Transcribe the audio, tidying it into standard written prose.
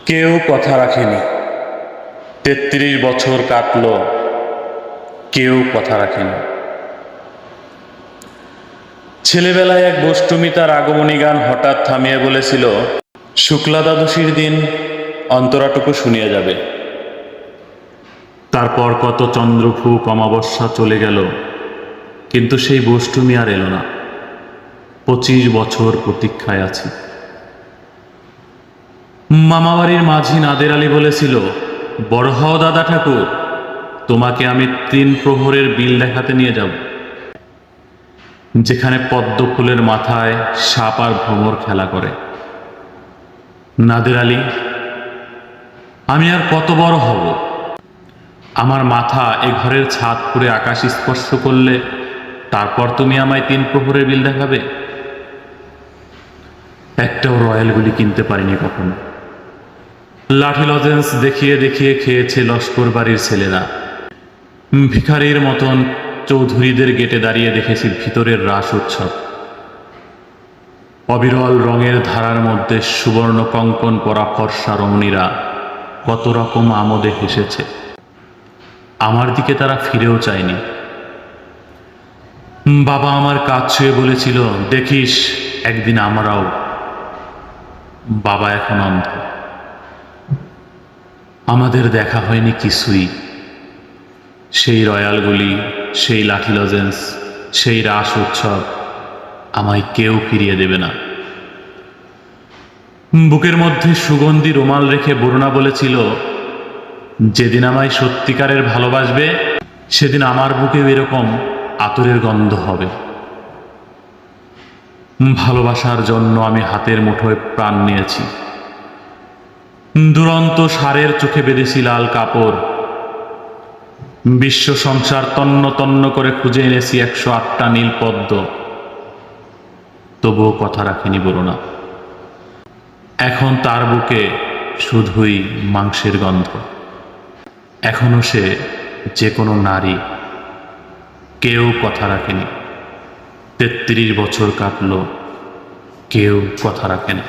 কেউ কথা রাখেনি। ৩৩ বছর কাটলো, কেউ কথা রাখেনি। ছেলেবেলায় এক বষ্টমী তার আগমনী গান হঠাৎ থামিয়ে বলেছিল, শুক্লা দ্বাদশীর দিন অন্তরাটুকু শুনিয়া যাবে। তারপর কত চন্দ্রফুক অমাবস্যা চলে গেল, কিন্তু সেই বষ্টমী আর এলো না। ২৫ বছর প্রতীক্ষায় আছি। মামাবাড়ির মাঝি নাদের আলী বলেছিল, বড় হও দাদা ঠাকুর, তোমাকে আমি ৩ প্রহরের বিল দেখাতে নিয়ে যাব, যেখানে পদ্ম ফুলের মাথায় সাপ আর ভ্রমর খেলা করে। নাদের আলী, আমি আর কত বড় হব? আমার মাথা এ ঘরের ছাদ পুরে আকাশ স্পর্শ করলে তারপর তুমি আমায় ৩ প্রহরের বিল দেখাবে? একটাও রয়্যাল গুলি কিনতে পারিনি কখনো। লাঠি লজেন্স দেখিয়ে দেখিয়ে খেয়েছে লস্কর বাড়ির ছেলেরা। ভিখারির মতন চৌধুরীদের গেটে দাঁড়িয়ে দেখেছি ভিতরের রাস উৎসব। অবিরল রঙের ধারার মধ্যে সুবর্ণ কঙ্কন পরা ফর্সা রমণীরা কত রকম আমোদে হেসেছে। আমার দিকে তারা ফিরেও চায়নি। বাবা আমার কাজ ছুঁয়ে বলেছিল, দেখিস একদিন আমরাও। বাবা এখন অন্ধ। আমাদের দেখা হয়নি কিছুই। সেই রয়্যালগুলি, সেই লাঠি লজেন্স, সেই রাস উৎসব আমায় কেউ ফিরিয়ে দেবে না। বুকের মধ্যে সুগন্ধি রুমাল রেখে বরুণা বলেছিল, যেদিন আমায় সত্যিকারের ভালোবাসবে সেদিন আমার বুকেও এরকম আতরের গন্ধ হবে। ভালোবাসার জন্য আমি হাতের মুঠোয় প্রাণ নিয়েছি। দুরন্ত ষাঁড়ের চোখে বেঁধেছি লাল কাপড়। বিশ্ব সংসার তন্ন তন্ন করে খুঁজে এনেছি ১০৮টা নীল পদ্ম, তবুও কথা রাখেনি বরুণা। এখন তার বুকে শুধুই মাংসের গন্ধ। এখনো সে যে কোনো নারী। কেউ কথা রাখেনি। ৩৩ বছর কাটলো, কেউ কথা রাখেনি।